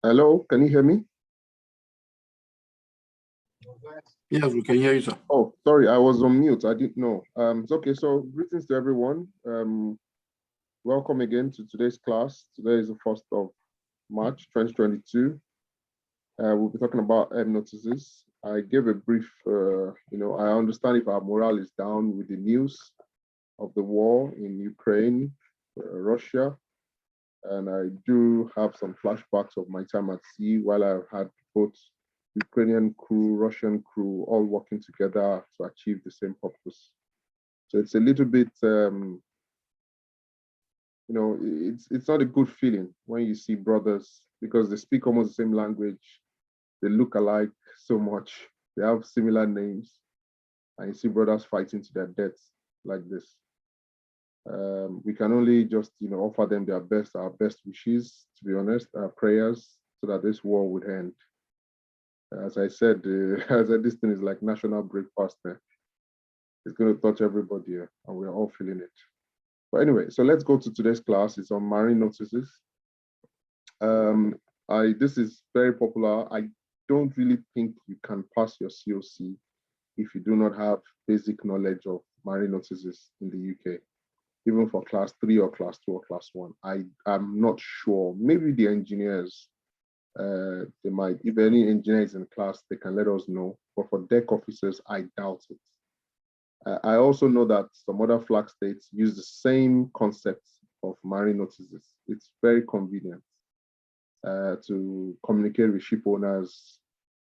Hello, can you hear me? Yes, we can hear you, sir. Oh, sorry, I was on mute. I didn't know. It's okay. So, greetings to everyone. Welcome again to today's class. Today is the 1st of March, 2022. We'll be talking about M notices. I gave a brief, I understand if our morale is down with the news of the war in Ukraine, Russia, and I do have some flashbacks of my time at sea while I've had both Ukrainian crew, Russian crew, all working together to achieve the same purpose. So it's a little bit, it's not a good feeling when you see brothers because they speak almost the same language, they look alike so much, they have similar names, and you see brothers fighting to their deaths like this. We can only just, offer them our best wishes, to be honest, our prayers, so that this war would end. As I said, this thing is like national breakfast. It's going to touch everybody, and we're all feeling it. But anyway, so let's go to today's class. It's on marine notices. This is very popular. I don't really think you can pass your COC if you do not have basic knowledge of marine notices in the UK, even for class 3 or class 2 or class 1. I'm not sure. Maybe the engineers, they might, if any engineers in class, they can let us know. But for deck officers, I doubt it. I also know that some other flag states use the same concept of marine notices. It's very convenient to communicate with ship owners,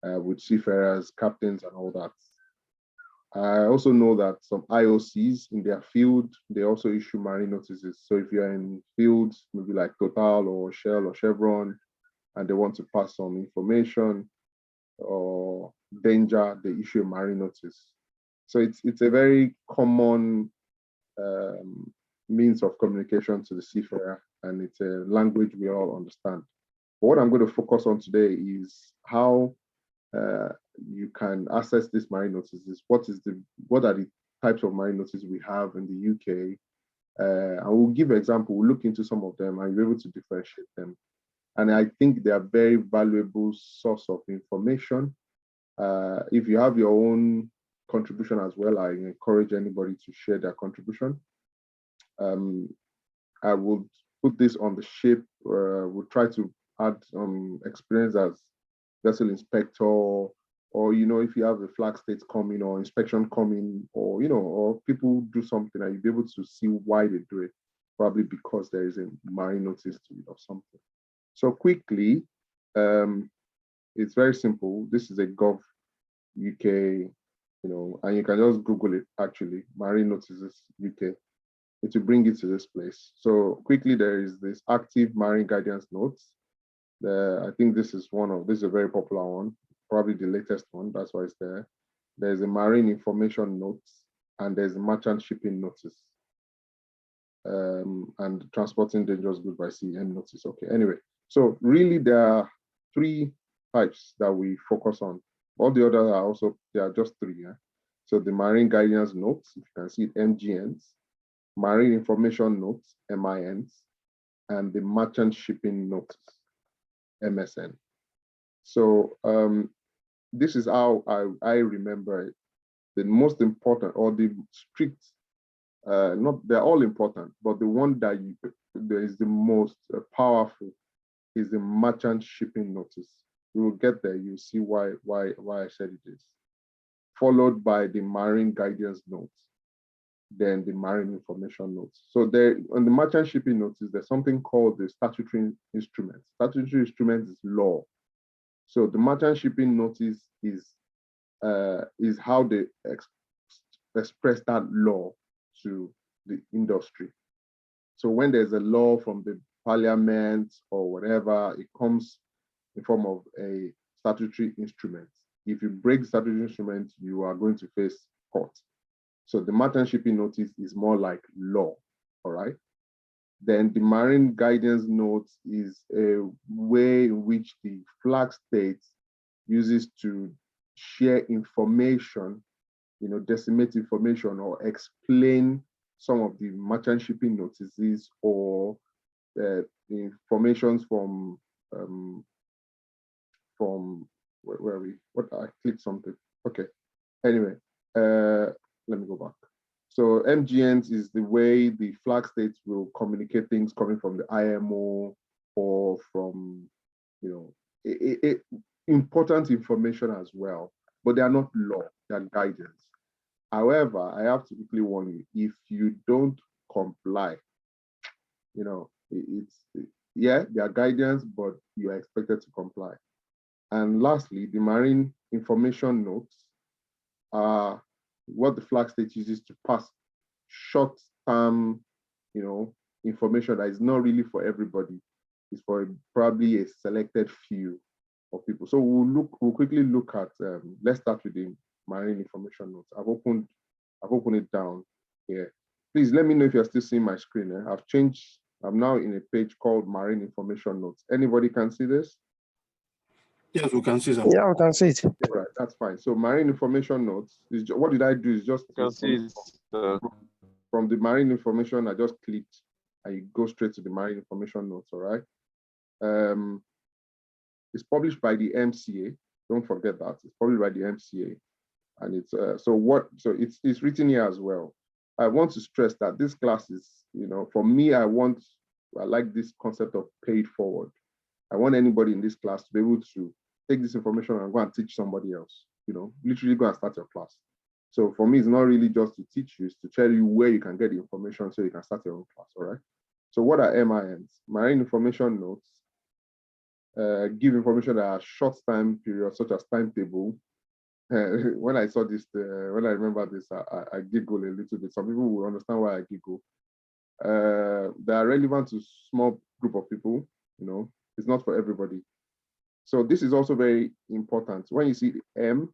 with seafarers, captains, and all that. I also know that some IOCs in their field, they also issue marine notices. So if you're in fields, maybe like Total or Shell or Chevron, and they want to pass some information or danger, they issue a marine notice. So it's a very common means of communication to the seafarer, and it's a language we all understand. But what I'm going to focus on today is how you can access these marine notices. What are the types of marine notices we have in the UK? And we'll give an example. We'll look into some of them and you'll be able to differentiate them. And I think they are very valuable source of information. If you have your own contribution as well, I encourage anybody to share their contribution. I will put this on the ship. We'll try to add experience as vessel inspector, or if you have a flag state coming or inspection coming, or or people do something and you'll be able to see why they do it, probably because there is a marine notice to it or something. So quickly, it's very simple. This is a Gov UK, and you can just Google it actually, marine notices UK. It will bring you to this place. So quickly, there is this active marine guidance notes. I think this is a very popular one, probably the latest one. That's why it's there. There's a marine information notes, and there's a merchant shipping notice, and transporting dangerous goods by sea and notice. Okay, anyway, so really there are 3 types that we focus on. All the others are also, there are just 3. Yeah? So the marine guidance notes, if you can see it, MGNs, marine information notes, MINs, and the merchant shipping notes, MSN. So this is how I remember it. The most important, or the strict, they're all important, but the one that is the most powerful is the merchant shipping notice. We will get there. You'll see why I said it is. Followed by the marine guidance notes, then the marine information notes. So there, on the merchant shipping notice, there's something called the statutory instrument. Statutory instrument is law. So the merchant shipping notice is how they express that law to the industry. So when there's a law from the parliament or whatever, it comes in form of a statutory instrument. If you break statutory instrument, you are going to face court. So the merchant shipping notice is more like law, all right? Then the marine guidance note is a way in which the flag state uses to share information, disseminate information or explain some of the merchant shipping notices or the information from from, where are we? What, I clicked something. Okay. Anyway, let me go back. So MGNs is the way the flag states will communicate things coming from the IMO or from, important information as well, but they are not law, they are guidance. However, I have to quickly warn you, if you don't comply, they are guidance, but you are expected to comply. And lastly, the marine information notes are what the flag state uses to pass short-term, information that is not really for everybody. It's for probably a selected few of people. So we'll quickly look at, let's start with the marine information notes. I've opened it down here. Please let me know if you're still seeing my screen. I'm now in a page called Marine Information Notes. Anybody can see this? Yes, we can see, sir. Yeah, we can see it. Right, that's fine. So Marine Information Notes, what did I do is just from the Marine Information, I just clicked and you go straight to the Marine Information Notes, all right? It's published by the MCA. Don't forget that. It's published by the MCA. And it's, it's written here as well. I want to stress that this class is, for me, I like this concept of paid forward. I want anybody in this class to be able to take this information and go and teach somebody else, literally go and start your class. So for me, it's not really just to teach you, it's to tell you where you can get the information so you can start your own class, all right? So what are MINs? Marine Information Notes give information that are short time periods, such as timetable. When I saw this, when I remember this, I giggle a little bit. Some people will understand why I giggle. They are relevant to small group of people, it's not for everybody. So this is also very important. When you see the M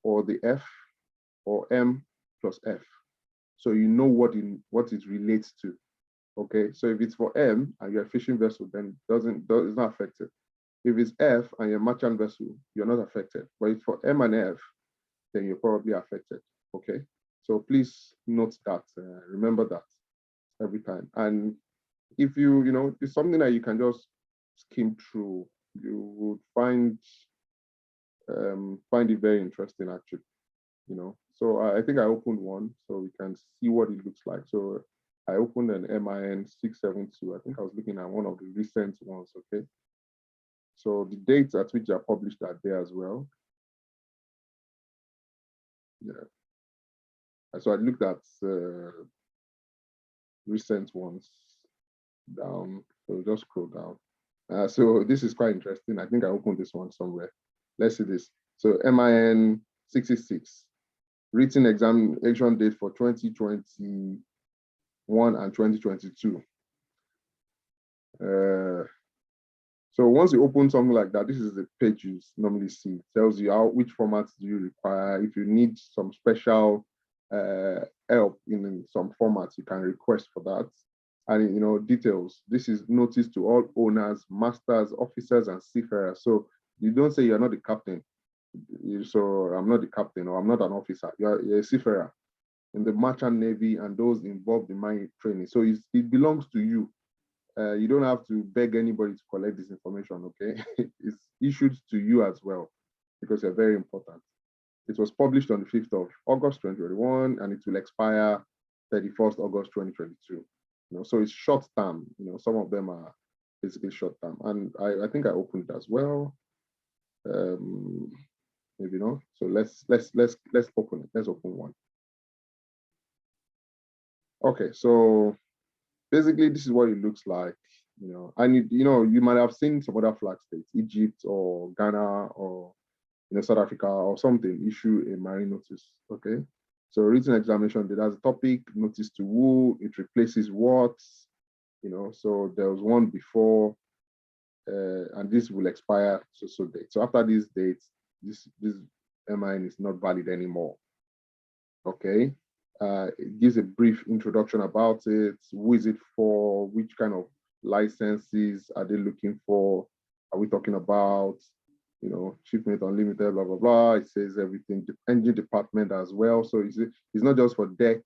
or the F or M plus F, so you know what it relates to. Okay, so if it's for M and you're a fishing vessel, then it's not affected. If it's F and you're a merchant vessel, you're not affected. But if for M and F, then you're probably affected. Okay, so please note that, remember that every time. And if it's something that you can just skim through, you would find it very interesting, actually. So I think I opened one so we can see what it looks like. So I opened an MIN 672. I think I was looking at one of the recent ones. Okay, so the dates at which they are published are there as well. Yeah, so I looked at recent ones down, so just scroll down. So this is quite interesting. I think I opened this one somewhere. Let's see this. So MIN 66, written examination date for 2021 and 2022. So once you open something like that, this is the page you normally see. It tells you which formats do you require. If you need some special help in some formats, you can request for that. And details. This is notice to all owners, masters, officers, and seafarers. So you don't say you're not the captain. So I'm not the captain or I'm not an officer. You're a seafarer in the merchant navy and those involved in mine training. So it belongs to you. You don't have to beg anybody to collect this information, okay? It's issued to you as well because you're very important. It was published on the 5th of August 2021 and it will expire 31st August 2022. So it's short term. Some of them are basically short term, and I think I opened it as well. Maybe not. So let's open it. Let's open one. Okay, so basically this is what it looks like. And you might have seen some other flag states, Egypt or Ghana or South Africa or something, issue a marine notice. Okay. So written examination date as a topic, notice to who, it replaces what, so there was one before, and this will expire so date. So after these dates, this MIN is not valid anymore. Okay. It gives a brief introduction about it. Who is it for? Which kind of licenses are they looking for? Are we talking about shipment unlimited, blah, blah, blah. It says everything, the engine department as well. So it's not just for deck,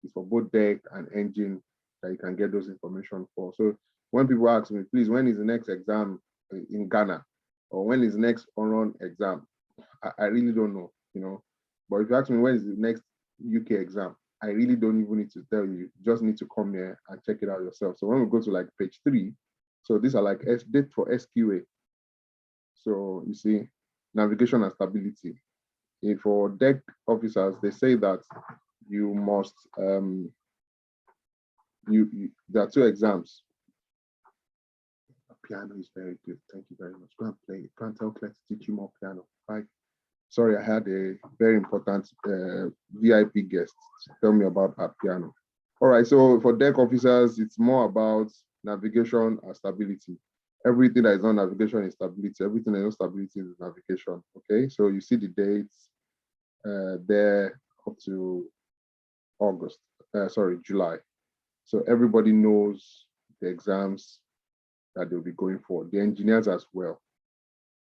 it's for both deck and engine that you can get those information for. So when people ask me, please, when is the next exam in Ghana? or when is next on exam? I really don't know, But if you ask me when is the next UK exam, I really don't even need to tell you. You just need to come here and check it out yourself. So when we go to like page 3, so these are like date for SQA. So you see, navigation and stability. For deck officers, they say that you must there are 2 exams. Piano is very good. Thank you very much. Go and play it. Go and tell Claire to teach you more piano. Bye. Sorry, I had a very important VIP guest tell me about our piano. All right, so for deck officers, it's more about navigation and stability. Everything that is on navigation is stability. Everything that is on stability is navigation. Okay, so you see the dates there up to July. So everybody knows the exams that they'll be going for, the engineers as well.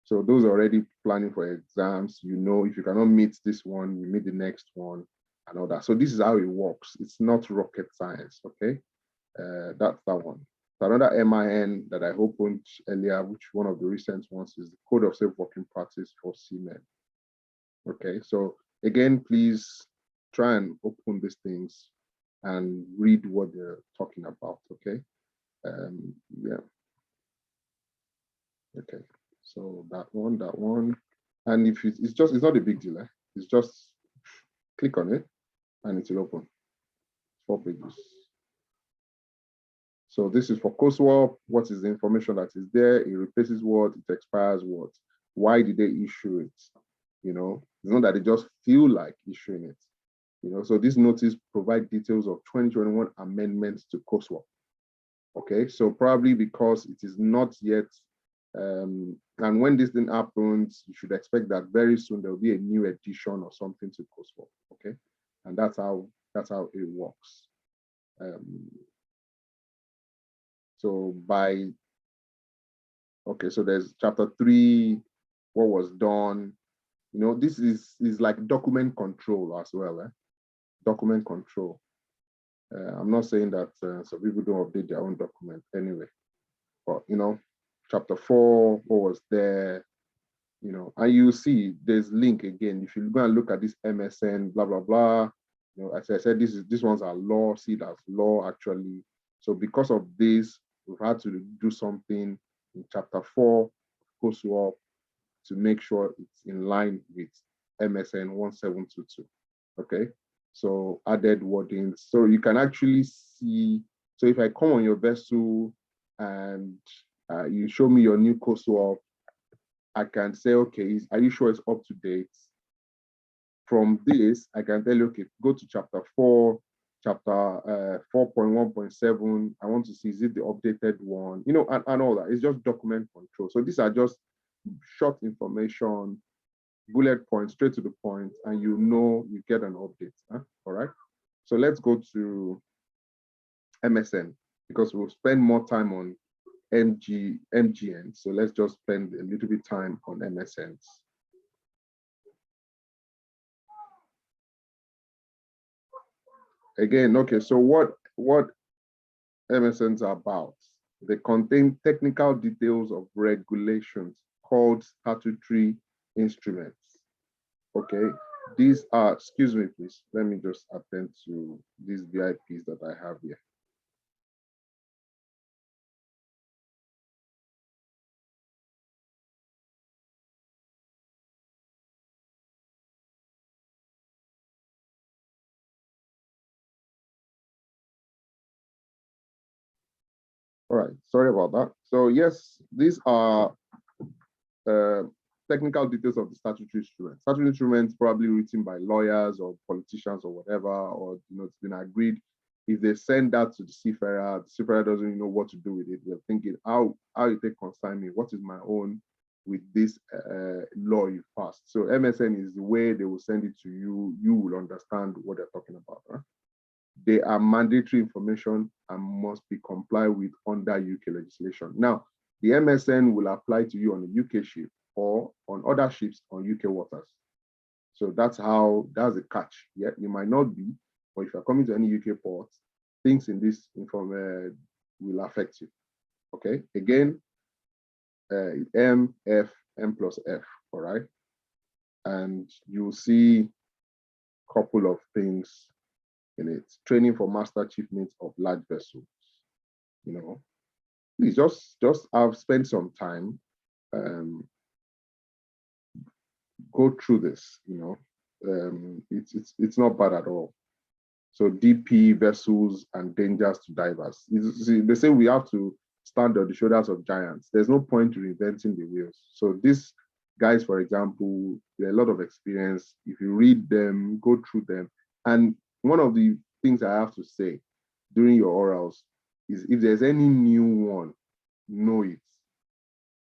So those already planning for exams, if you cannot meet this one, you meet the next one and all that. So this is how it works. It's not rocket science, okay? That's that one. So another MIN that I opened earlier, which one of the recent ones, is the Code of Safe Working Practice for Seamen. Okay, so again, please try and open these things and read what they're talking about, okay? Yeah. Okay, so that one. And if it's not a big deal, It's just click on it and it will open. 4 pages. So this is for COSWAP. What is the information that is there? It replaces what? It expires what? Why did they issue it? It's not that they just feel like issuing it. So this notice provides details of 2021 amendments to COSWAP. Okay, so probably because it is not yet, and when this thing happens, you should expect that very soon there will be a new edition or something to COSWAP. Okay, and that's how it works. So so there's chapter 3, what was done. This is like document control as well. Document control. I'm not saying that some people don't update their own document anyway, but chapter 4, what was there, and you see there's link again. If you go and look at this MSN, blah blah blah, as I said, these ones are law. See, that's law actually. So because of this, we've had to do something in chapter 4 COSWAP to make sure it's in line with MSN 1722. Okay. So added wordings. So you can actually see, so if I come on your vessel and you show me your new COSWAP, I can say, okay, are you sure it's up to date? From this, I can tell you, okay, go to chapter 4, chapter 4.1.7. I want to see, is it the updated one? And all that. It's just document control. So these are just short information, bullet points, straight to the point, and you get an update. All right. So let's go to MSN because we'll spend more time on MGN. So let's just spend a little bit time on MSNs. Again, okay, so what MSNs are about? They contain technical details of regulations called statutory instruments. Okay, these are, excuse me, please. Let me just attend to these VIPs that I have here. All right, sorry about that. So yes, these are technical details of the statutory instruments. Statutory instruments probably written by lawyers or politicians or whatever, or it's been agreed. If they send that to the seafarer doesn't even know what to do with it. They're thinking, how you take concern me? What is my own with this law you passed? So MSN is the way they will send it to you. You will understand what they're talking about. Huh? They are mandatory information and must be complied with under UK legislation. Now, the MSN will apply to you on a UK ship or on other ships on UK waters. So that's the catch. Yeah, you might not be, but if you're coming to any UK port, things in this will affect you. Okay, again, MFN. M plus F, all right? And you'll see a couple of things in it. Training for master achievements of large vessels. Please just I've spent some time, go through this, it's not bad at all. So DP vessels and dangers to divers. See, they say we have to stand on the shoulders of giants. There's no point reinventing the wheels. So these guys, for example, they have a lot of experience. If you read them, go through them. And one of the things I have to say during your orals is if there's any new one, know it.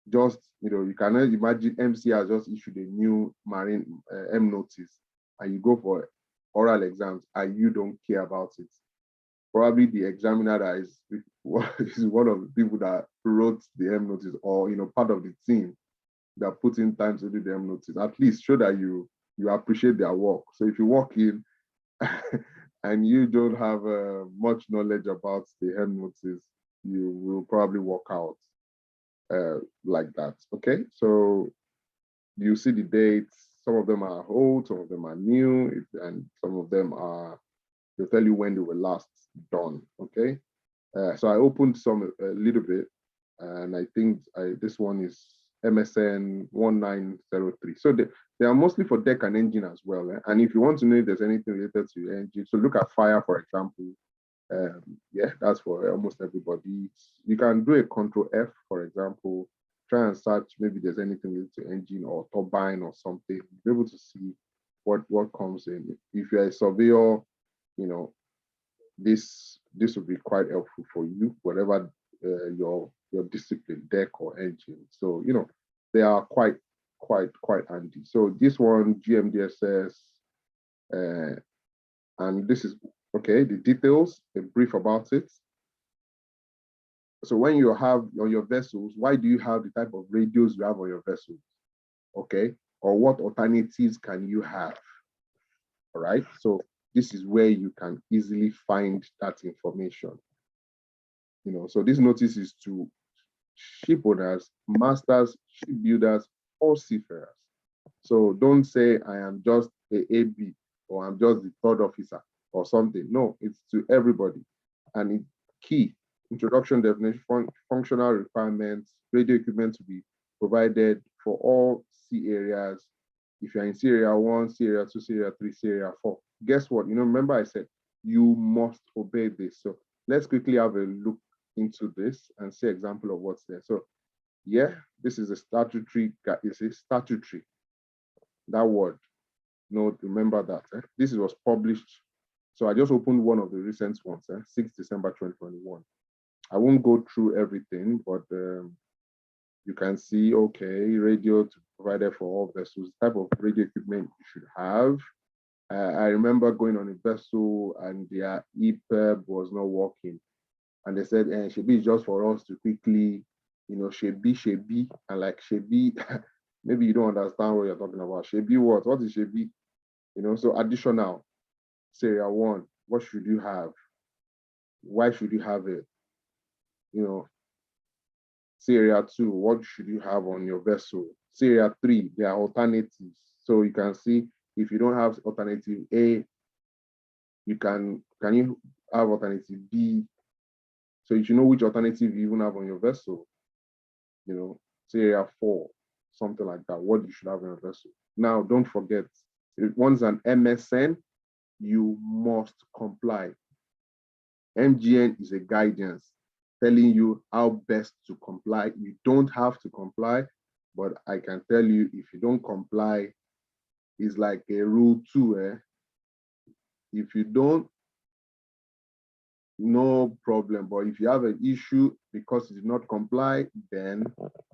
Just, you cannot imagine MC has just issued a new marine M notice and you go for oral exams and you don't care about it. Probably the examiner that is one of the people that wrote the M notice, or part of the team that put in time to do the M notice. At least show that you appreciate their work. So if you walk in and you don't have much knowledge about the M notice, you will probably walk out like that. Okay, so you see the dates. Some of them are old, some of them are new, and some of them they'll tell you when they were last done. Okay, so I opened some a little bit, and I think this one is MSN 1903. So they are mostly for deck and engine as well. And if you want to know if there's anything related to engine, so look at fire, for example. Yeah, that's for almost everybody. You can do a Control F, for example, try and search maybe there's anything related to engine or turbine or something. Be able to see what comes in. If you're a surveyor, this will be quite helpful for you, whatever your discipline, deck or engine. So they are quite handy. So this one, GMDSS, and this is okay. The details, a brief about it. So when you have on your vessels, why do you have the type of radios you have on your vessels? Okay, or what alternatives can you have? All right, so this is where you can easily find that information. So this notice is to ship owners, masters, shipbuilders, or seafarers. So don't say I am just a AB or I'm just the third officer or something. No, it's to everybody. And it's key. Introduction, definition, functional requirements, radio equipment to be provided for all sea areas. If you're in Sea Area 1, Sea Area 2, Sea Area 3, Sea Area 4, guess what? Remember I said you must obey this. So let's quickly have a look into this and see example of what's there. So yeah, this is a statutory, it's a statutory, that word. No, remember that. This was published. So I just opened one of the recent ones, 6 December 2021. I won't go through everything, but you can see, okay, radio to provided for all vessels, type of radio equipment you should have. I remember going on a vessel and their EPEB was not working. And they said, Shebi is just for us to quickly, Shebi, and like Shebi, maybe you don't understand what you're talking about. Shebi what? What is Shebi? So additional, Area 1, what should you have? Why should you have it? Area 2, what should you have on your vessel? Area 3, there are alternatives. So you can see if you don't have alternative A, can you have alternative B? So you should know which alternative you even have on your vessel. Area 4, something like that, what you should have on your vessel. Now, don't forget, if one's an MSN, you must comply. MGN is a guidance telling you how best to comply. You don't have to comply, but I can tell you if you don't comply, it's like a rule 2. If you don't, no problem. But if you have an issue because you did not comply, then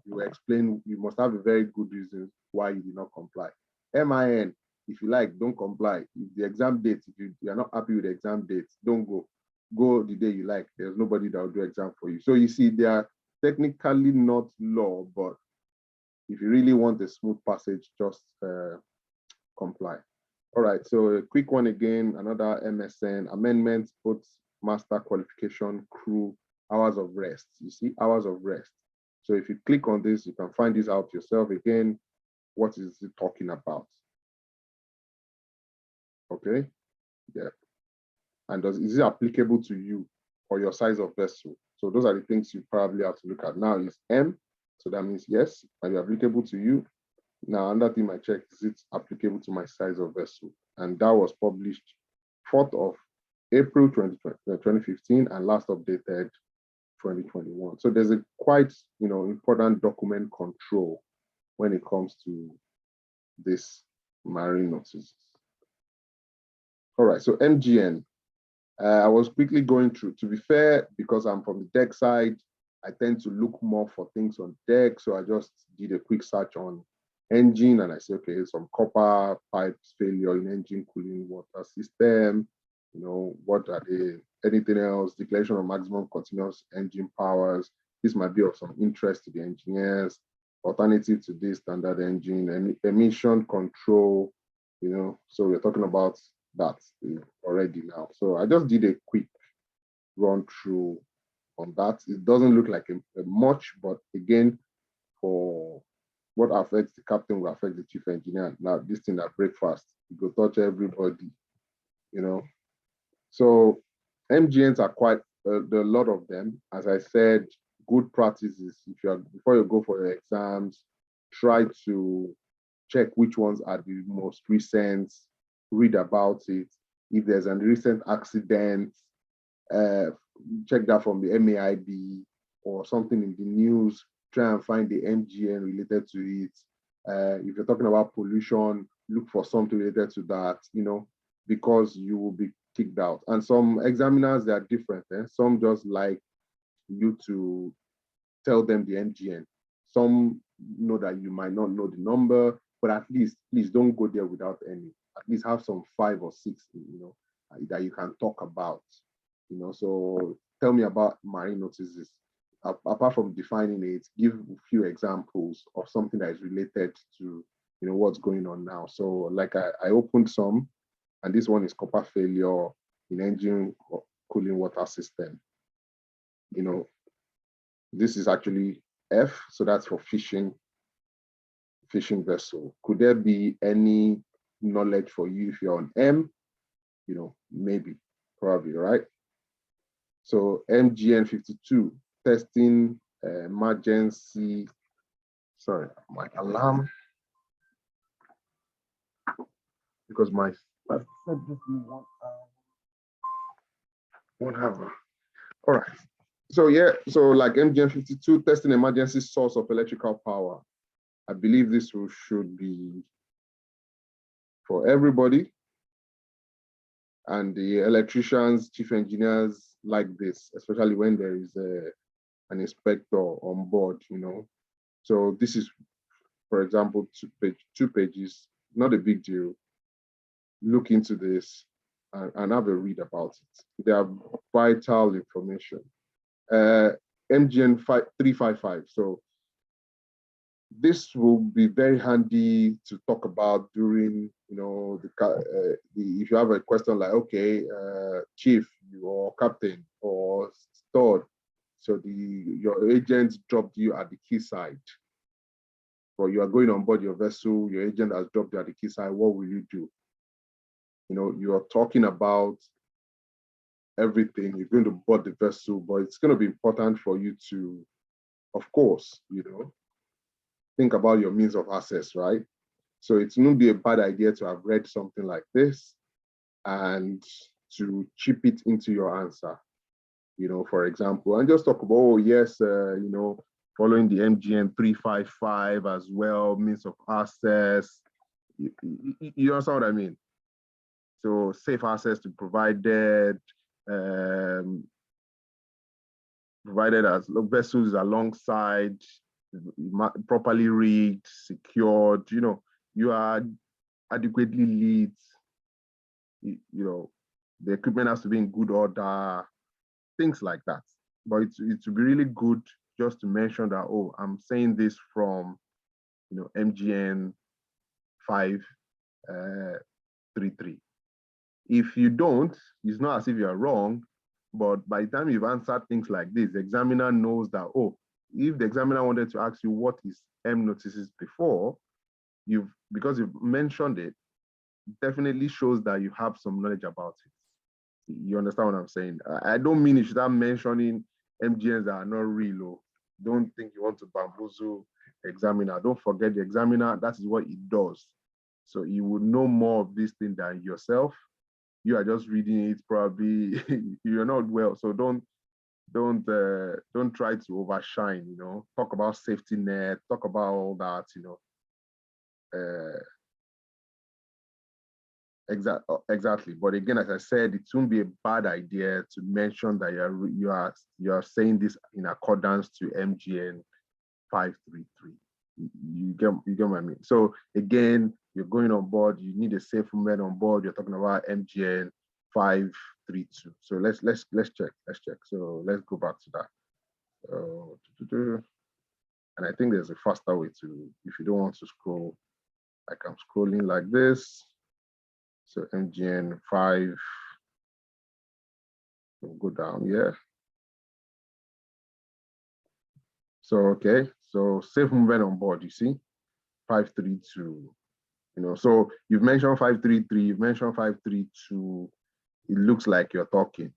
you explain, you must have a very good reason why you did not comply. MIN, if you like, don't comply. If the exam date, if you are not happy with the exam date, don't go. Go the day you like. There's nobody that will do exam for you. So you see, they are technically not law, but if you really want a smooth passage, just comply. All right, so a quick one again, another MSN, amendments, both master qualification, crew, hours of rest. You see, hours of rest. So if you click on this, you can find this out yourself. Again, what is it talking about? Okay, yeah. And is it applicable to you or your size of vessel? So those are the things you probably have to look at. Now is M, so that means yes, might be applicable to you. Now another thing I check, is it applicable to my size of vessel? And that was published 4th of April 2015 and last updated 2021. So there's a quite important document control when it comes to this marine notices. All right, so MGN. I was quickly going through. To be fair, because I'm from the deck side, I tend to look more for things on deck. So I just did a quick search on engine and I said, okay, some copper pipes failure in engine cooling water system. What are they? Anything else? Declaration of maximum continuous engine powers. This might be of some interest to the engineers. Alternative to this standard engine and emission control. So we're talking about that already now. So I just did a quick run through on that. It doesn't look like a much, but again, for what affects the captain will affect the chief engineer. Now, this thing at breakfast, it will touch everybody, So MGNs are quite a lot of them. As I said, good practices. Before you go for your exams, try to check which ones are the most recent, read about it. If there's a recent accident, check that from the MAIB or something in the news, try and find the MGN related to it. If you're talking about pollution, look for something related to that, because you will be kicked out. And some examiners, they are different. Some just like you to tell them the MGN. Some know that you might not know the number, but at least, please don't go there without any. At least have some 5 or 6, that you can talk about. So tell me about marine notices. Apart from defining it, give a few examples of something that is related to what's going on now. So like I opened some, and this one is copper failure in engine cooling water system. This is actually F, so that's for fishing vessel. Could there be any knowledge for you if you're on M? Maybe, probably, right? So MGN 52, testing emergency, sorry, my alarm, because my said just one hour. All right. So yeah, so like MGN 52, testing emergency source of electrical power. I believe this should be for everybody. And the electricians, chief engineers like this, especially when there is an inspector on board, So this is, for example, 2 pages, not a big deal. Look into this and have a read about it. They are vital information. MGN 355. So this will be very handy to talk about during, if you have a question like, okay, chief or captain or steward, so your agent dropped you at the quayside, or you are going on board your vessel, your agent has dropped you at the quayside, what will you do? You are talking about everything. You're going to board the vessel, but it's going to be important for you to, of course, think about your means of access, right? So it wouldn't be a bad idea to have read something like this and to chip it into your answer, for example, and just talk about, oh, yes, following the MGN 355 as well, means of access. You understand what I mean? So safe access to provided as vessels alongside, properly rigged, secured, you are adequately lit, the equipment has to be in good order, things like that. But it would be really good just to mention that, oh, I'm saying this from, MGN 533. If you don't, it's not as if you're wrong, but by the time you've answered things like this, the examiner knows that, oh, if the examiner wanted to ask you what is M notices before, because you've mentioned it, definitely shows that you have some knowledge about it. You understand what I'm saying? I don't mean you should start mentioning MGNs that are not real. Or don't think you want to bamboozle the examiner. Don't forget the examiner, that is what he does. So you would know more of this thing than yourself. You are just reading it, probably you're not well. So don't try to overshine, you know, talk about safety net, talk about all that, you know. Exactly. But again, as I said, it won't be a bad idea to mention that you are saying this in accordance to MGN 533. You get what I mean? So again, you're going on board, you need a safe movement on board, you're talking about MGN 532. So let's check. So let's go back to that. And I think there's a faster way to, if you don't want to scroll, like I'm scrolling like this. So MGN 5, we'll go down here. So, okay, so safe movement on board, you see, 532, you know, so you've mentioned 533, you've mentioned 532, it looks like you're talking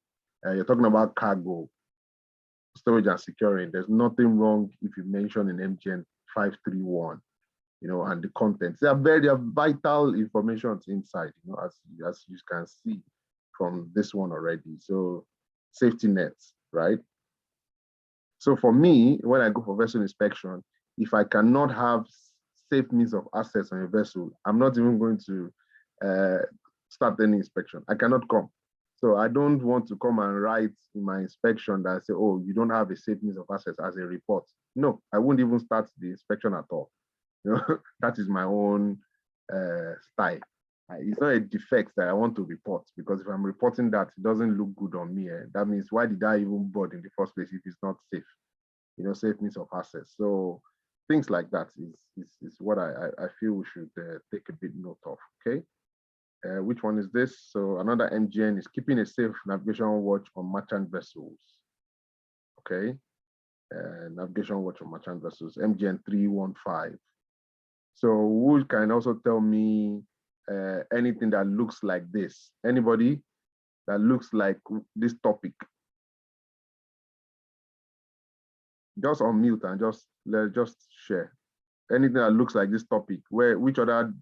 about cargo, storage and securing. There's nothing wrong if you mention an MGN 531, you know, and the contents. They are vital information inside, you know, as you can see from this one already. So safety nets, right? So for me, when I go for vessel inspection, if I cannot have safe means of access on a vessel, I'm not even going to start any inspection. I cannot come. So I don't want to come and write in my inspection that I say, oh, you don't have a safe means of access as a report. No, I won't even start the inspection at all. You know, that is my own style. It's not a defect that I want to report, because if I'm reporting that, it doesn't look good on me. That means, why did I even board in the first place if it's not safe? You know, safe means of access. So things like that is what I feel we should take a bit note of. Okay. Which one is this? So another MGN is keeping a safe navigation watch on merchant vessels. Okay. Navigation watch on merchant vessels, MGN 315. So who can also tell me anything that looks like this? Anybody that looks like this topic? Just unmute and let's just share. Anything that looks like this topic, which other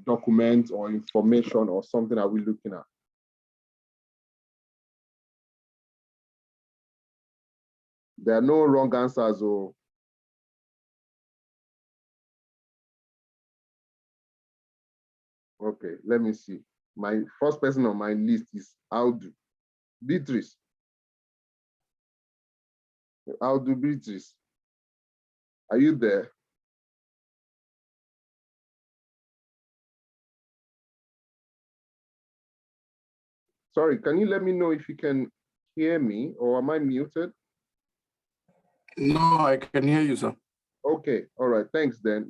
documents or information or something are we looking at? There are no wrong answers. Or okay, let me see. My first person on my list is Aldu. Beatrice. Aldu Beatrice. Are you there? Sorry, can you let me know if you can hear me, or am I muted? No, I can hear you, sir. Okay, all right, thanks then.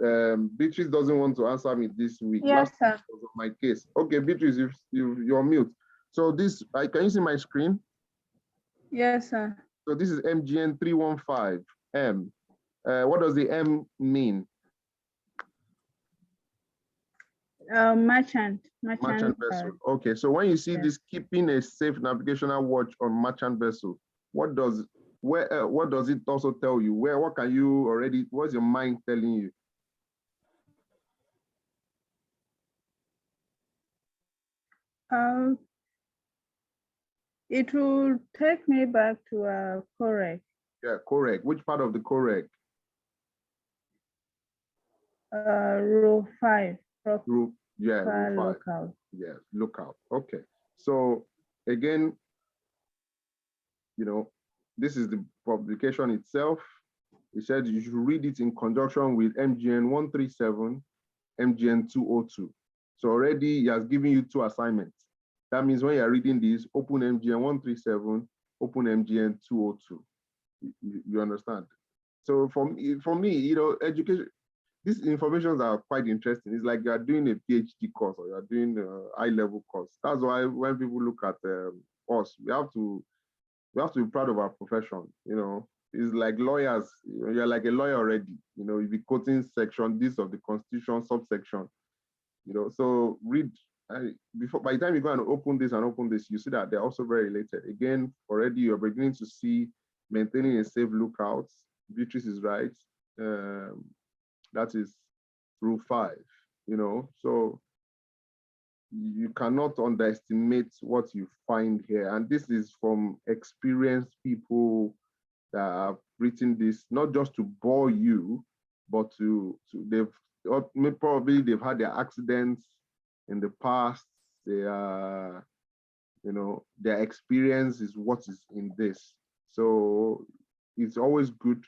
Beatrice doesn't want to answer me this week. Yes, Last sir. week was my case. Okay, Beatrice, you're mute. So this, can you see my screen? Yes, sir. So this is MGN 315 M. What does the M mean? Merchant vessel. Okay, so when you see yes. this keeping a safe navigational watch on merchant vessel, what does it also tell you? What can you already, what's your mind telling you? It will take me back to correct. Yeah, correct. Which part of the correct? Row 5. Row 5. Lookout. Yes, lookout. Okay. So again, you know, this is the publication itself. It said you should read it in conjunction with MGN 137, MGN 202. So already he has given you 2 assignments. That means when you're reading this, open MGN 137, open MGN 202. You understand? So for me, you know, education, these informations are quite interesting. It's like you're doing a PhD course or you're doing a high-level course. That's why when people look at us, we have to be proud of our profession. You know, it's like lawyers. You're like a lawyer already. You'll be quoting section this of the Constitution, subsection. So read before. By the time you go and open this, you see that they're also very related. Again, already you're beginning to see maintaining a safe lookout. Beatrice is right. That is rule 5. So you cannot underestimate what you find here. And this is from experienced people that have written this, not just to bore you, but they've had their accidents in the past. Their experience is what is in this. So it's always good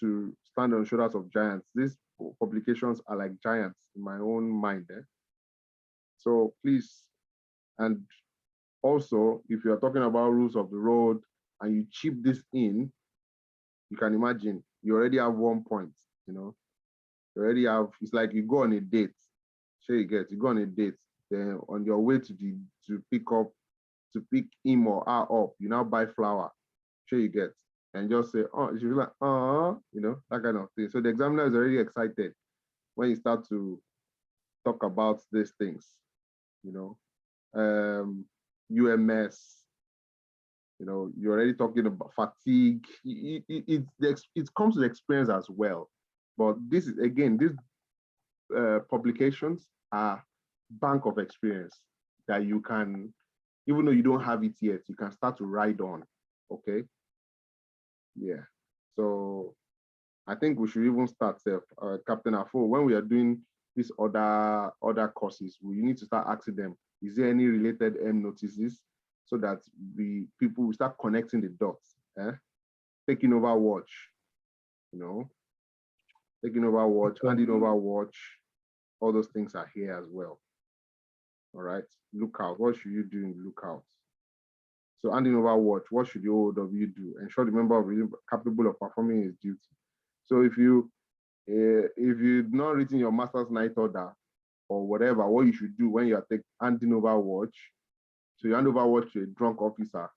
to stand on the shoulders of giants. These publications are like giants in my own mind. So please, and also, if you're talking about rules of the road and you chip this in, you can imagine you already have 1 point. You already have. It's like you go on a date. Sure, you go on a date. Then on your way to pick him or her up, you now buy flour. Sure, you get, and just say, oh, you should be like, that kind of thing. So the examiner is already excited when you start to talk about these things. UMS, you're already talking about fatigue. It comes with experience as well. But this is, again, these publications are bank of experience that you can, even though you don't have it yet, you can start to ride on, okay? Yeah, so I think we should even start, Captain Afo, when we are doing these other courses, we need to start asking them, is there any related M notices, so that people will start connecting the dots, taking over watch, taking over watch, handing over watch, all those things are here as well. All right, lookout, what should you do in lookout? So handing over watch, what should the OOW do? Ensure the member of the capable of performing his duty. So if you've not written your master's night order or whatever, what you should do when you are handing over watch, so you hand over watch to a drunk officer,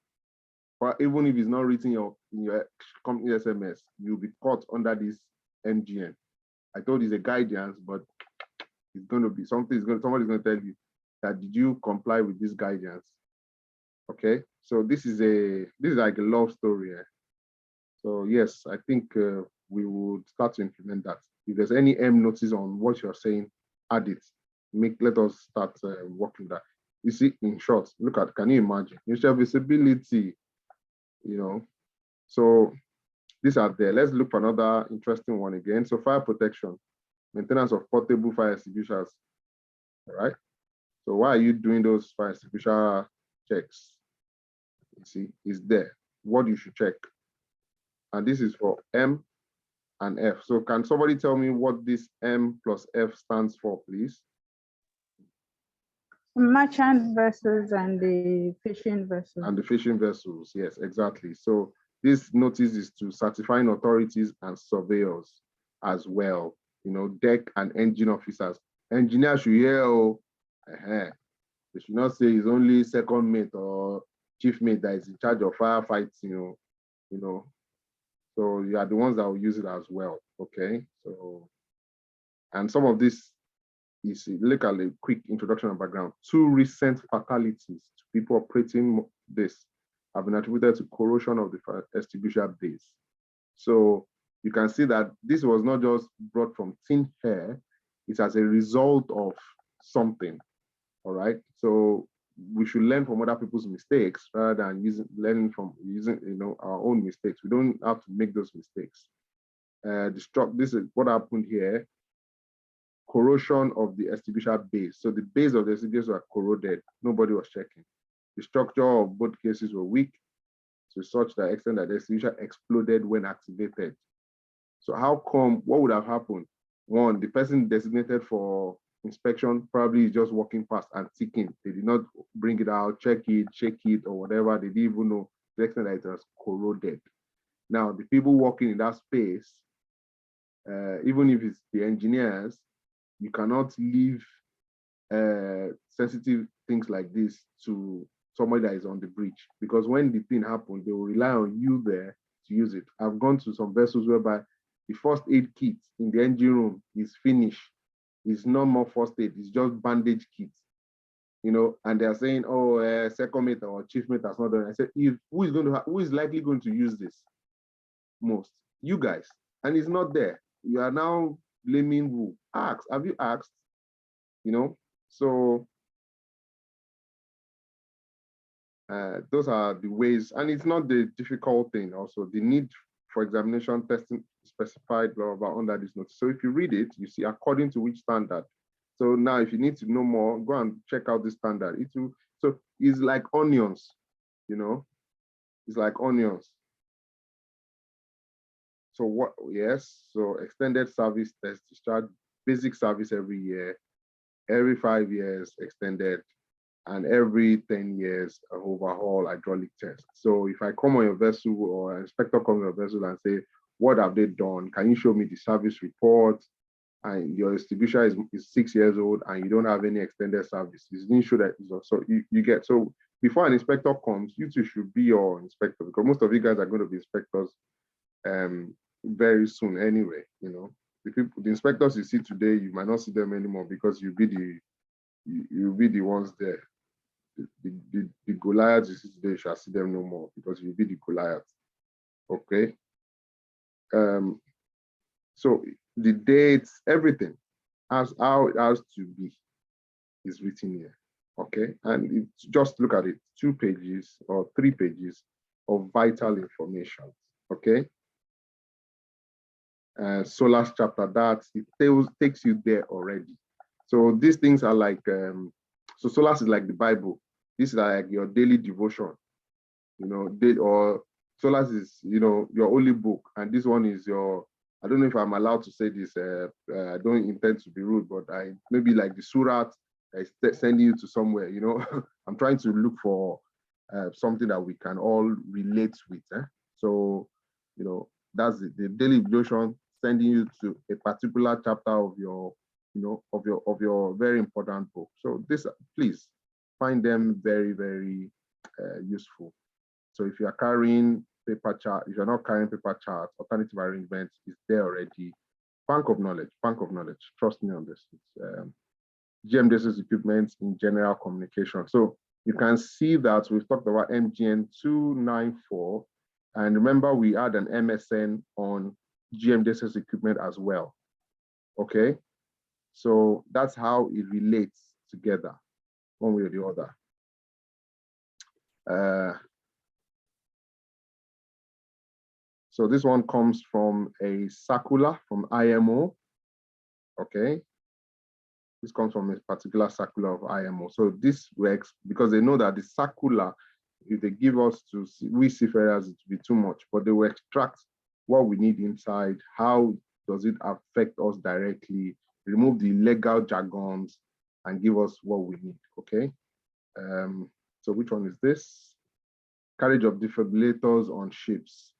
but even if it's not written in your company SMS, you'll be caught under this MGN. I told it's a guidance, but it's going to be somebody's going to tell you that, did you comply with this guidance? Okay, so this is like a love story. So yes, I think we would start to implement that. If there's any M notice on what you're saying, add it. Let us start working that. You see, in short, look at, can you imagine? Initial visibility, So these are there. Let's look for another interesting one again. So fire protection, maintenance of portable fire extinguishers. All right. So why are you doing those fire extinguisher checks? You see, it's there. What you should check. And this is for M and F. So can somebody tell me what this M plus F stands for, please? Merchant vessels and the fishing vessels. And the fishing vessels, yes, exactly. So this notice is to certifying authorities and surveyors as well, deck and engine officers. Engineers should hear, they should not say it's only second mate or chief mate that is in charge of firefighting, So you are the ones that will use it as well, okay? So, and some of this is, look at a quick introduction and background. 2 recent fatalities to people operating this have been attributed to corrosion of the extinguisher base. So you can see that this was not just brought from thin air, it's as a result of something, all right? So we should learn from other people's mistakes rather than learning from our own mistakes. We don't have to make those mistakes. This is what happened here. Corrosion of the extinguisher base. So the base of the extinguisher were corroded. Nobody was checking. The structure of both cases were weak to such that extent that the extinguisher exploded when activated. So how come, what would have happened? One, the person designated for inspection probably is just walking past and ticking. They did not bring it out, check it, or whatever. They didn't even know the extent that it was corroded. Now, the people working in that space, even if it's the engineers, you cannot leave sensitive things like this to somebody that is on the bridge, because when the thing happens, they will rely on you there to use it. I've gone to some vessels whereby the first aid kit in the engine room is finished. It's no more first aid, it's just bandage kit. You know, and they're saying, oh, second mate or chief mate has not done it. I said, who is likely going to use this most? You guys. And it's not there. You are now blaming who? Ask. Have you asked? You know, so those are the ways, and it's not the difficult thing. Also, the need for examination testing specified blah, blah, blah under this notice. So if you read it, you see according to which standard. So now, if you need to know more, go and check out this standard. So it's like onions, you know, it's like onions. So what? Yes. So extended service test discharge, basic service every year, every 5 years extended, and every 10 years overhaul hydraulic test. So if I come on your vessel or an inspector comes on your vessel and say, what have they done? Can you show me the service report? And your extinguisher is 6 years old and you don't have any extended service. You didn't show that. So you get, so before an inspector comes, you two should be your inspector, because most of you guys are going to be inspectors very soon anyway. You know, the inspectors you see today, you might not see them anymore because you'll be the ones there. The Goliaths you see today, you shall see them no more because you'll be the Goliaths. Okay. So the dates, everything, as how it has to be, is written here. Okay, and just look at it, 2 pages or 3 pages of vital information. Okay. SOLAS chapter, that it takes you there already. So these things are like, so SOLAS is like the Bible. This is like your daily devotion, you know, or SOLAS is, you know, your holy book. And this one is your, I don't know if I'm allowed to say this, I don't intend to be rude, but maybe like the surat is sending you to somewhere, you know. I'm trying to look for something that we can all relate with. So, you know, that's the daily devotion, sending you to a particular chapter of your, you know, of your very important book. So this, please find them very, very useful. So if you are carrying paper chart, if you're not carrying paper charts, alternative arrangements is there already. Bank of knowledge, trust me on this. It's GMDS's equipment in general communication. So you can see that we've talked about MGN 294. And remember, we had an MSN on GMDS's equipment as well. Okay. So that's how it relates together, one way or the other. So this one comes from a circular from IMO. Okay. This comes from a particular circular of IMO. So this works because they know that the circular, if they give us to we seafarers, it will be too much, but they will extract what we need inside. How does it affect us directly? Remove the legal jargons and give us what we need. Okay. So which one is this? Carriage of defibrillators on ships.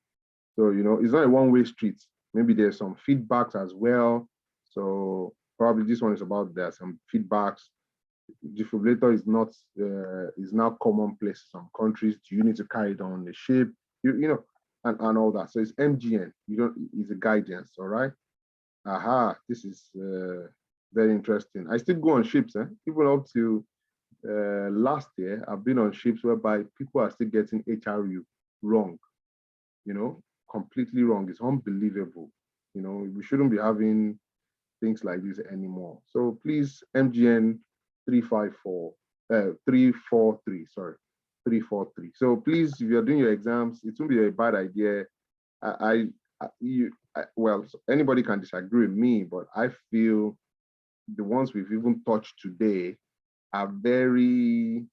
So, you know, it's not a one-way street. Maybe there's some feedbacks as well. So probably this one is about there's some feedbacks. Defibrillator is not is now commonplace in some countries. Do you need to carry it on the ship? You know, and all that. So it's MGN. You don't. It's a guidance. All right. Aha. This is very interesting. I still go on ships. Even up to last year, I've been on ships whereby people are still getting HRU wrong. You know, completely wrong. It's unbelievable. You know, we shouldn't be having things like this anymore. So please, MGN 343, sorry, 343. So please, if you're doing your exams, it won't be a bad idea. Well, anybody can disagree with me, but I feel the ones we've even touched today are very,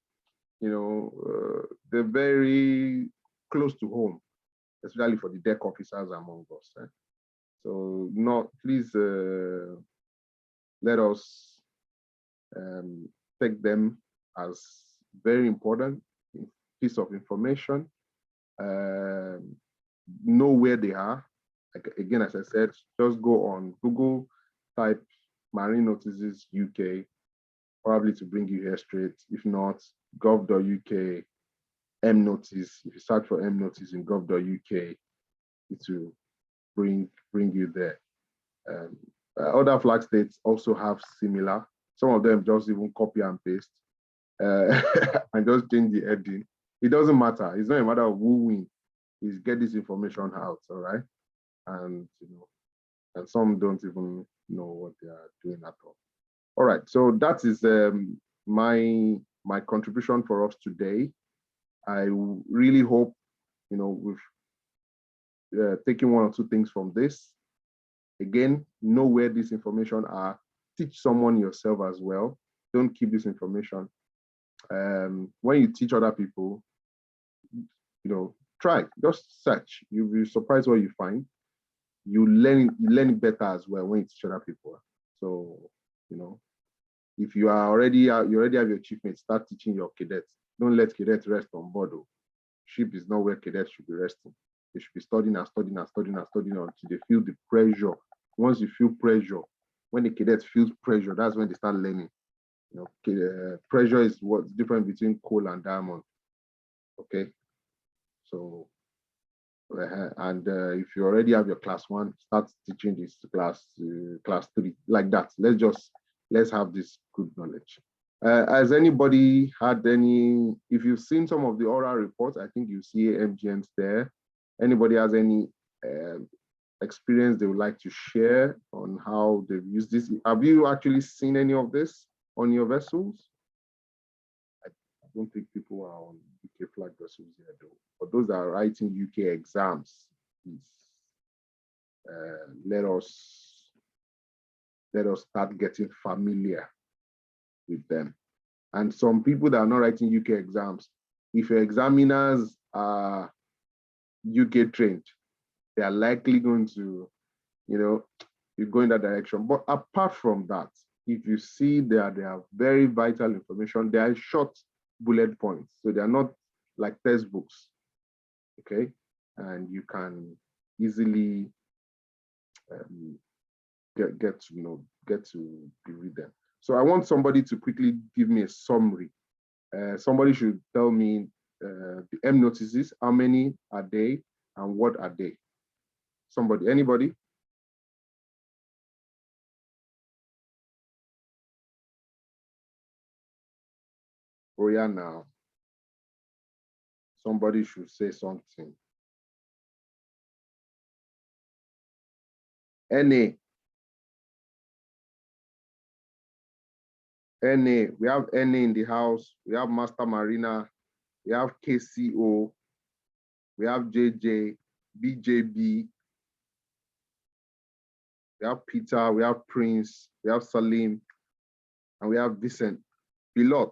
you know, they're very close to home, especially for the deck officers among us. So please let us take them as very important piece of information. Know where they are. Again, as I said, just go on Google, type Marine Notices UK, probably to bring you here straight. If not, gov.uk, M Notice. If you search for M Notice in gov.uk, it will bring you there. Other flag states also have similar. Some of them just even copy and paste and just change the heading. It doesn't matter. It's not a matter of who wins. Is get this information out, all right? And and some don't even know what they are doing at all. All right, so that is my contribution for us today. I really hope we've taken one or two things from this. Again, know where this information are. Teach someone yourself as well. Don't keep this information. When you teach other people, try, just search. You'll be surprised what you find. You learn it better as well when you teach other people. So, if you already have your achievements, start teaching your cadets. Don't let cadets rest on board. Ship is not where cadets should be resting. They should be studying and studying and studying and studying until they feel the pressure. Once you feel pressure, when the cadets feel pressure, that's when they start learning. Pressure is what's different between coal and diamond. Okay, so if you already have your class 1, start teaching this class 3 like that. Let's have this good knowledge. Has anybody had any? If you've seen some of the oral reports, I think you see MGNs there. Anybody has any experience they would like to share on how they've used this? Have you actually seen any of this on your vessels? I don't think people are on UK flag vessels here though. For those that are writing UK exams, please let us start getting familiar with them. And some people that are not writing UK exams, if your examiners are UK trained, they are likely going to, you go in that direction. But apart from that, if you see that they are very vital information, they are short bullet points. So they are not like textbooks, okay? And you can easily get to read them. So I want somebody to quickly give me a summary. Somebody should tell me the M notices, how many are they and what are they? Somebody, anybody? Oh yeah, now. Somebody should say something. NA. We have NA in the house. We have Master Marina. We have KCO. We have JJ, BJB. We have Peter. We have Prince. We have Salim. And we have Vincent. Pilot,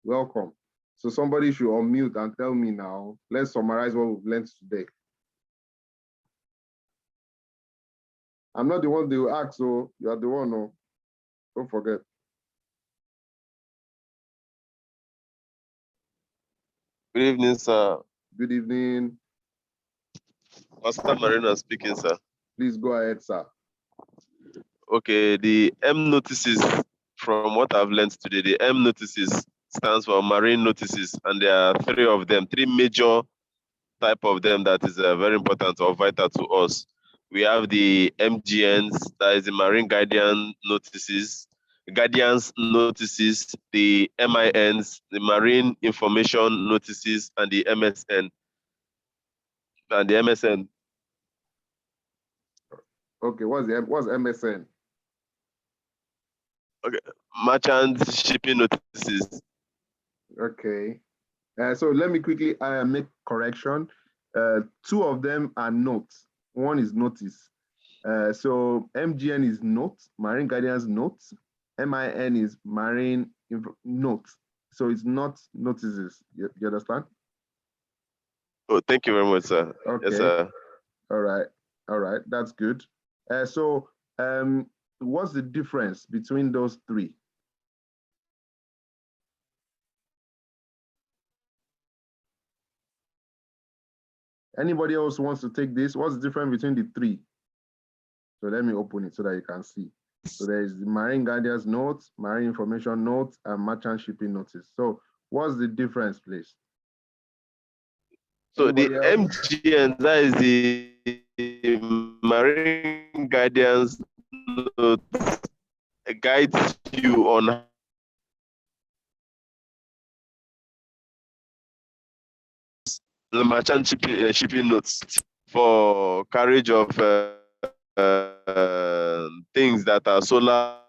welcome. So somebody should unmute and tell me now. Let's summarize what we've learned today. I'm not the one they will ask, so you are the one, no. Don't forget. Good evening, sir. Good evening. Master Marina speaking, sir. Please go ahead, sir. Okay, the M notices, from what I've learned today, the M notices stands for marine notices, and there are 3 of them, 3 major type of them that is very important or vital to us. We have the MGNs, that is the marine guardians notices, the MINs, the marine information notices, and the MSN. Okay, what's MSN? Okay, merchant shipping notices. Okay. So let me quickly make correction. 2 of them are notes. One is notice. So MGN is note, marine guidance notes. MIN is marine notes. So it's not notices. You understand? Oh, thank you very much, sir. Okay. Yes, sir. All right. That's good. What's the difference between those 3? Anybody else wants to take this? What's the difference between the 3? So let me open it so that you can see. So there is the marine guidance notes, marine information notes, and merchant shipping notice. So what's the difference, please? So Anybody the else? MGN, that is the marine guidance note guides you on the merchant shipping notes for carriage of things that are solar.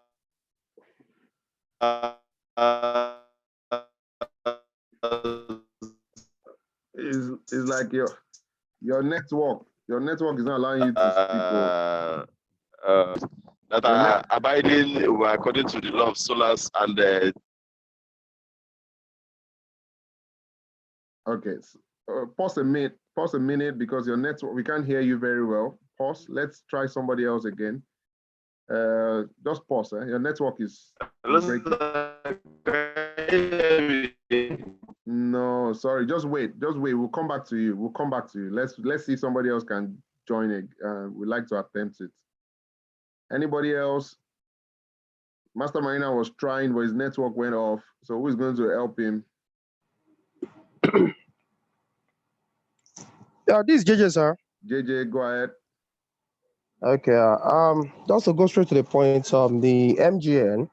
It's like your network is not allowing you to speak. That are abiding according to the law of solars and Okay, pause a minute because your network, we can't hear you very well. Pause. Let's try somebody else again. Just pause. Your network is breaking. No, sorry. Just wait. We'll come back to you. Let's see if somebody else can join it. We'd like to attempt it. Anybody else? Master Marina was trying, but his network went off. So who's going to help him? Yeah, this is JJ, sir. JJ, go ahead. Okay. Just to go straight to the point, the MGN,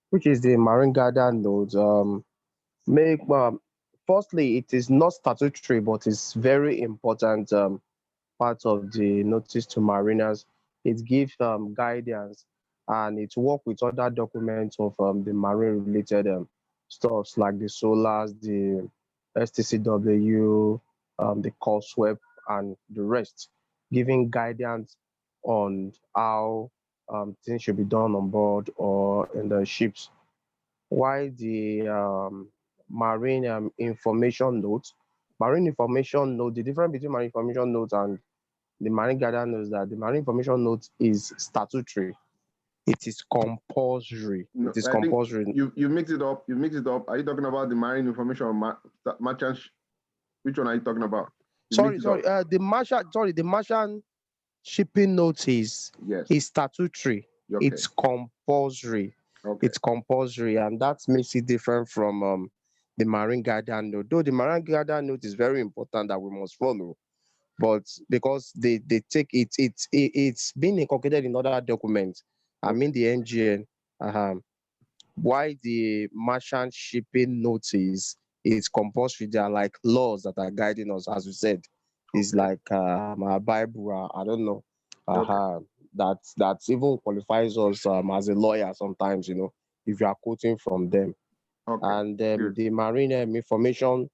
which is the Marine Guardian Node, firstly, it is not statutory, but it's very important part of the notice to mariners. It gives guidance, and it work with other documents of the marine related stuffs like the solars, the STCW, the COSWEP, and the rest, giving guidance on how things should be done on board or in the ships. Why the marine information note, the difference between marine information note and the marine guardian knows that the marine information note is statutory. It is compulsory. No, it is I think compulsory. You mix it up. Are you talking about the marine information merchant? Which one are you talking about? The merchant shipping notice Yes. is statutory. Okay. It's compulsory. Okay. It's compulsory, and that makes it different from the marine guardian note. Though the marine guardian note is very important that we must follow, but because they take it's been incorporated in other documents. I mean the MGN. Why the merchant shipping notice is compulsory? They are like laws that are guiding us, as we said. It's like our Bible. I don't know. That even qualifies us as a lawyer sometimes. If you are quoting from them. Okay. And the marine information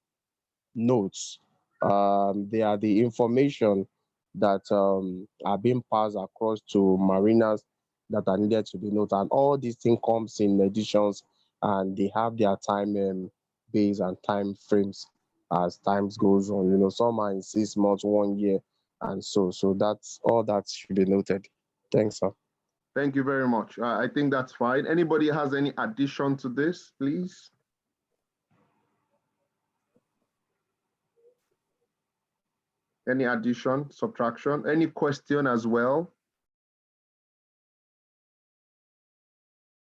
notes, they are the information that are being passed across to mariners that are needed to be noted. And all these things comes in editions, and they have their time base and time frames as times goes on. Some are in 6 months, 1 year, and so that's all that should be noted. Thanks, sir. Thank you very much. I think that's fine. Anybody has any addition to this, please? Any addition, subtraction, any question as well?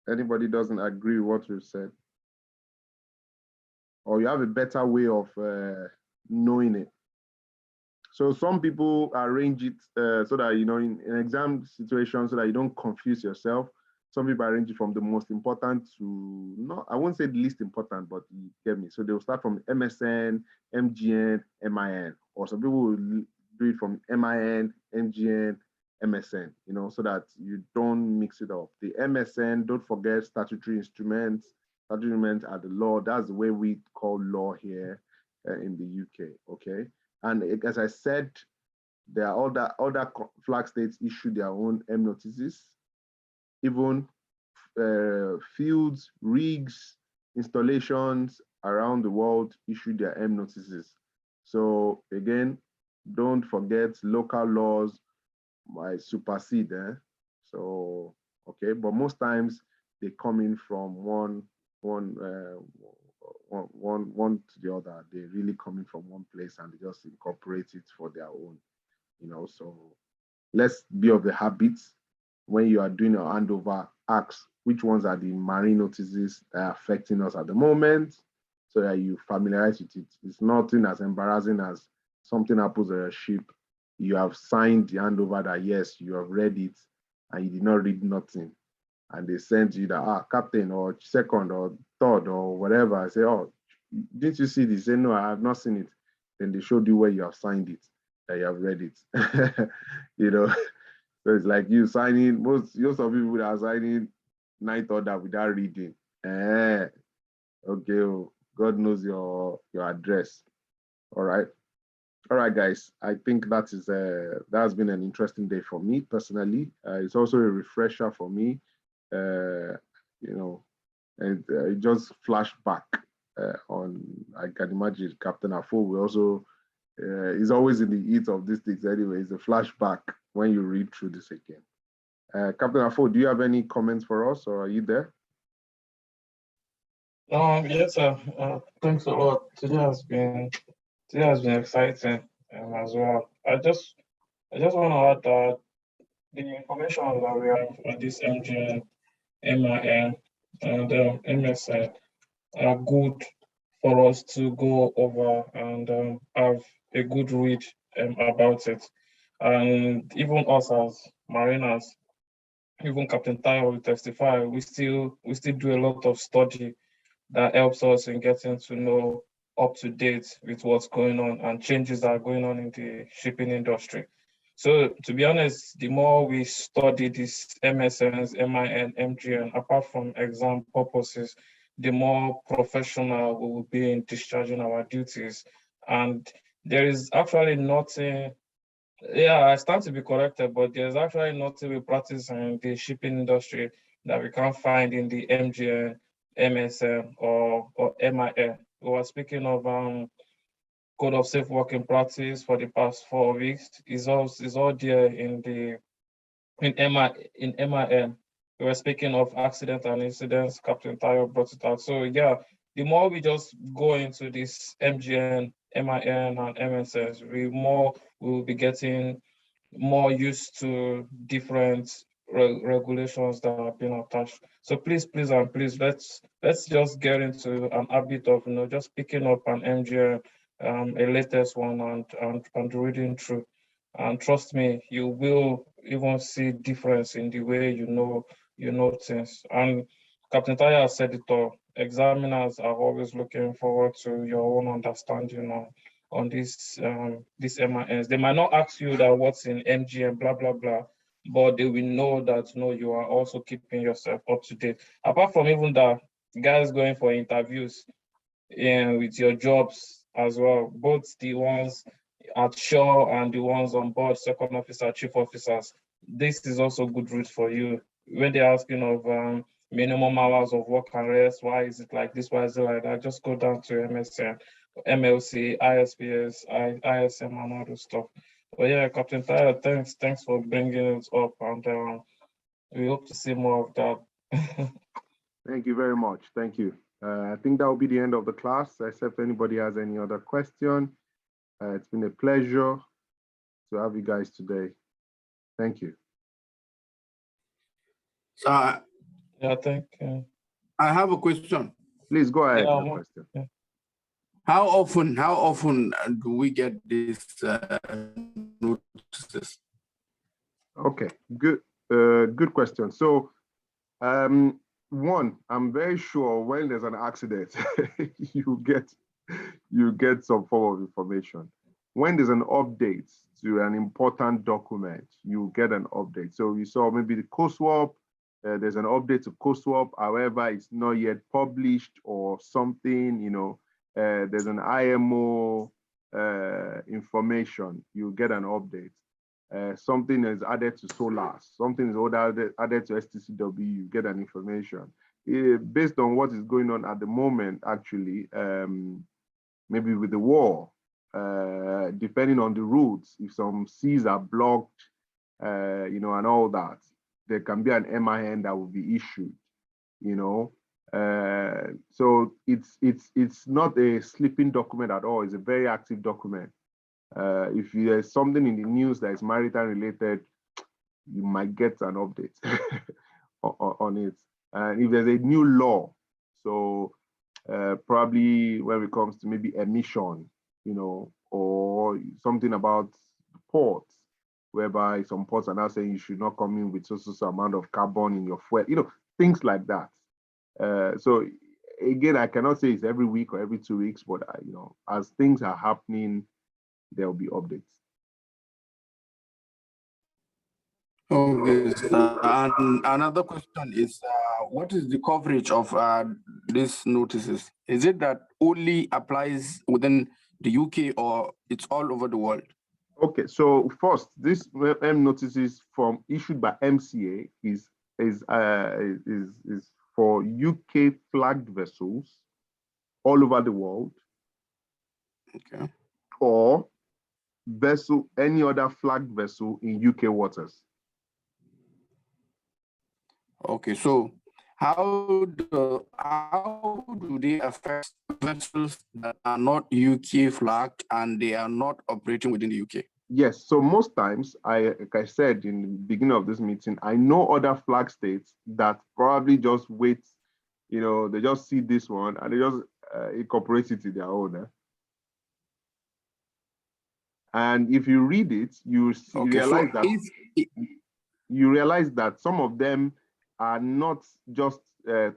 Anybody doesn't agree with what we've said? Or you have a better way of knowing it? So some people arrange it so that, in exam situations, so that you don't confuse yourself. Some people arrange it from the most important to, I won't say the least important, but you get me. So they'll start from MSN, MGN, MIN. Or some people will do it from MIN, MGN, MSN, so that you don't mix it up. The MSN, don't forget statutory instruments. Statutory instruments are the law. That's the way we call law here in the UK, okay? And as I said, there are other flag states issue their own M notices. Even fields, rigs, installations around the world issue their M notices. So again, don't forget local laws might supersede. So okay, but most times they come in from one to the other. They're really coming from one place and they just incorporate it for their own. So let's be of the habits when you are doing a handover, ask which ones are the marine notices that are affecting us at the moment, so that you familiarize with it. It's nothing as embarrassing as something happens on a ship you have signed the handover that yes, you have read it and you did not read nothing. And they sent you the captain or second or third or whatever. I say, oh, didn't you see this? Say, no, I have not seen it. Then they showed you where you have signed it, that you have read it. You know, so it's like you signing, most of people that are signing ninth order without reading. Okay, oh, God knows your address. All right. All right, guys. I think that has been an interesting day for me personally. It's also a refresher for me. You know, and it just flashed back on. I can imagine Captain Afo will also is always in the heat of these things anyway. It's a flashback when you read through this again. Captain Afo, do you have any comments for us, or are you there? Yes, sir. Thanks a lot. Today has been exciting as well. I just want to add that the information that we have on this MGN, MIN, and MSN are good for us to go over and have a good read about it. And even us as mariners, even Captain Tayo will testify, we still do a lot of study that helps us in getting to know up to date with what's going on and changes that are going on in the shipping industry. So to be honest, the more we study these MSNs, MIN, MGN, apart from exam purposes, the more professional we will be in discharging our duties. And there is actually nothing, I stand to be corrected, but there's actually nothing we practice in the shipping industry that we can't find in the MGN, MSM, or MIN. We were speaking of Code of Safe Working Practice for the past 4 weeks. Is all there in MIN. We were speaking of accident and incidents. Captain Tayo brought it out. So yeah, the more we just go into this MGN, MIN, and MSS, we will be getting more used to different regulations that have been attached. So please, let's just get into an habit of just picking up an MGN, a latest one, and reading through. And trust me, you will even see difference in the way you know things. And Captain Taya said it all. Examiners are always looking forward to your own understanding on these MINs. They might not ask you that what's in MGM, blah blah blah, but they will know that you are also keeping yourself up to date. Apart from even that, guys going for interviews with your jobs as well, both the ones at shore and the ones on board, second officer, chief officers. This is also good route for you. When they're asking of minimum hours of work and rest, why is it like this, why is it like that? Just go down to MSN, MLC, ISPS, ISM, and all those stuff. But yeah, Captain Tyler, thanks for bringing it up, and we hope to see more of that. Thank you very much. Thank you. I think that will be the end of the class, except anybody has any other question. It's been a pleasure to have you guys today. Thank you. So thank you. I have a question. Please go ahead with the question. Yeah. How often do we get these notices? Okay, good question. So, one, I'm very sure when there's an accident, you get some form of information. When there's an update to an important document, you get an update. So you saw maybe the COSWAP, there's an update to COSWAP, however, it's not yet published or something, there's an IMO information, you get an update. Something is added to SOLAS, something is added to STCW, you get an information. Based on what is going on at the moment, actually, maybe with the war, depending on the routes, if some seas are blocked, and all that, there can be an MIN that will be issued, so it's not a sleeping document at all. It's a very active document. If there's something in the news that is maritime related, you might get an update on it. And if there's a new law, so probably when it comes to maybe emission, or something about ports, whereby some ports are now saying you should not come in with so amount of carbon in your fuel, things like that. So again, I cannot say it's every week or every 2 weeks, but as things are happening, there will be updates. Okay, and another question is, what is the coverage of these notices? Is it that only applies within the UK or it's all over the world? Okay, so first, this M notices issued by MCA is for UK flagged vessels all over the world. Okay. Or any other flagged vessel in UK waters. Okay, so how do they affect vessels that are not UK flagged and they are not operating within the UK? Yes, so most times, like I said in the beginning of this meeting, I know other flag states that probably just wait, they just see this one and they just incorporate it in their own. And if you read it, you realize that some of them are not just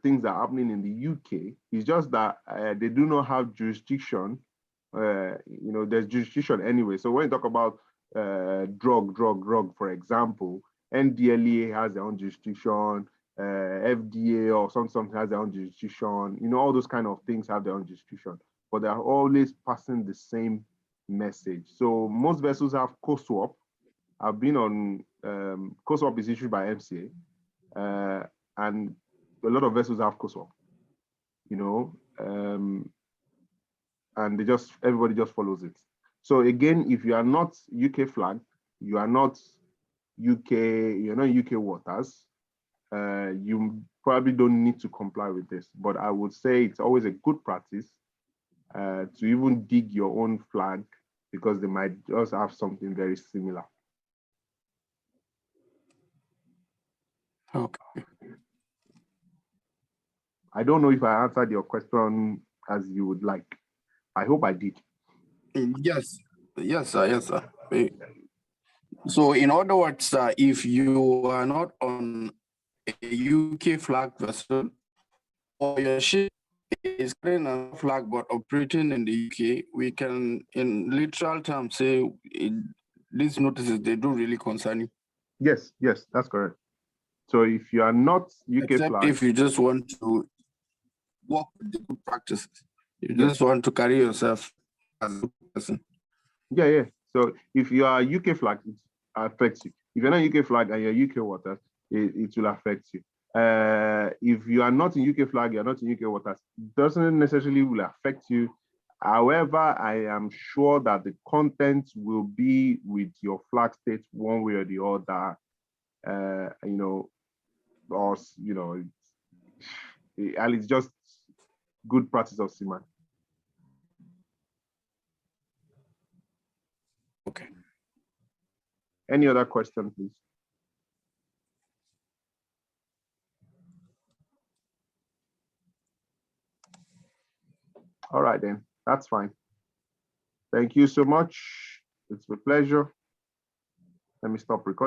things that are happening in the UK. It's just that they do not have jurisdiction. There's jurisdiction anyway. So when you talk about drug, for example, NDLEA has their own jurisdiction, FDA or something has their own jurisdiction. All those kind of things have their own jurisdiction, but they're always passing the same message. So most vessels have COSWAP. I've been on COSWAP is issued by MCA, and a lot of vessels have COSWAP. And everybody just follows it. So again, if you are not UK flagged, you're not UK waters, you probably don't need to comply with this. But I would say it's always a good practice to even dig your own flag, because they might just have something very similar. Okay. I don't know if I answered your question as you would like. I hope I did. Yes, sir. So in other words, if you are not on a UK flag vessel, or your ship is carrying a flag but operating in the UK, we can, in literal terms, say these notices, they don't really concern you. Yes, that's correct. So if you are not UK Except flag, if you just want to work with the good practices, you just want to carry yourself as a person. Yeah. So if you are UK flag, it affects you. If you're not UK flag and you're UK waters, it will affect you. If you are not in UK flag, you're not in UK waters, doesn't necessarily will affect you. However, I am sure that the content will be with your flag state one way or the other. And it's just good practice of seaman. Okay. Any other question, please? All right, then. That's fine. Thank you so much. It's a pleasure. Let me stop recording.